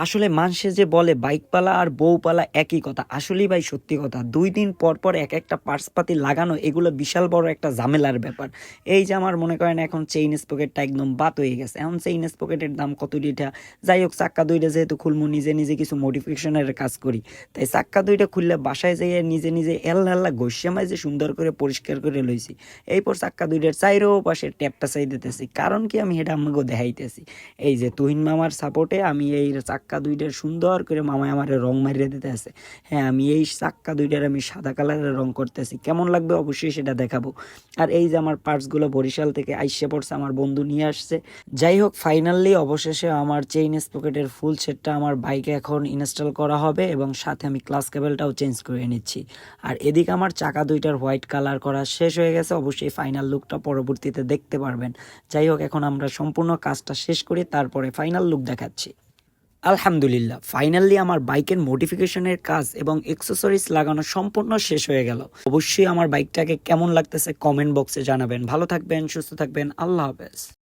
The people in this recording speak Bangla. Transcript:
আসলে মানুষে যে বলে বাইক পালা আর বউ পালা একই কথা, আসলেই ভাই সত্যি কথা। 2 দিন পর পর এক একটা পার্টস পাতি লাগানো এগুলো বিশাল বড় একটা ঝামেলার ব্যাপার। এই যে আমার মনে করেন এখন চেইন স্পকেটটা একদম বাত হয়ে গেছে, এখন চেইন স্পকেটের দাম কত ডিটা। যাই হোক, চাক্কা দুইটা যেহেতু খুলমু, নিজে নিজে কিছু মডিফিকেশনের কাজ করি, তাই চাক্কা দুইটা খুললে বাসায় যাইয়ে নিজে নিজে এল্লা ঘষে মাঝে সুন্দর করে পরিষ্কার করে লইছি। এরপর চাক্কা দুইটার চাইরো পাশে ট্যাপটা চাই দিতেছি, কারণ কি আমি এটা আমাকে দেখাইতেছি। এই যে তুহিন মামার সাপোর্টে আমি এই চাক্কা দুইটার সুন্দর করে মামায় আমার রং মারিয়ে দিতে আছে। হ্যাঁ, আমি এই চাক্কা দুইটার আমি সাদা কালারের রং করতেছি, কেমন লাগবে অবশ্যই সেটা দেখাবো। আর এই যে আমার পার্টসগুলো বরিশাল থেকে আইসে পড়ছে, আমার বন্ধু নিয়ে আসছে। যাই হোক, ফাইনালি অবশেষে আমার চেইন স্পকেটের ফুল সেটটা আমার বাইকে এখন ইনস্টল করা হবে এবং সাথে আমি ক্লাস কেবলটাও চেঞ্জ করে নিচ্ছি। আর এদিকে আমার চাকা দুইটার হোয়াইট কালার করা শেষ হয়ে গেছে, অবশ্যই ফাইনাল লুকটা পরবর্তীতে দেখতে পারবেন। যাই হোক, এখন আমরা সম্পূর্ণ কাজটা শেষ করি, তারপরে ফাইনাল লুক দেখাচ্ছি। আলহামদুলিল্লাহ, ফাইনালি আমার বাইকের মডিফিকেশনের কাজ এবং অ্যাক্সেসরিজ লাগানো সম্পূর্ণ শেষ হয়ে গেল। অবশ্যই আমার বাইকটাকে কেমন লাগতেছে কমেন্ট বক্সে জানাবেন। ভালো থাকবেন, সুস্থ থাকবেন, আল্লাহ হাফেজ।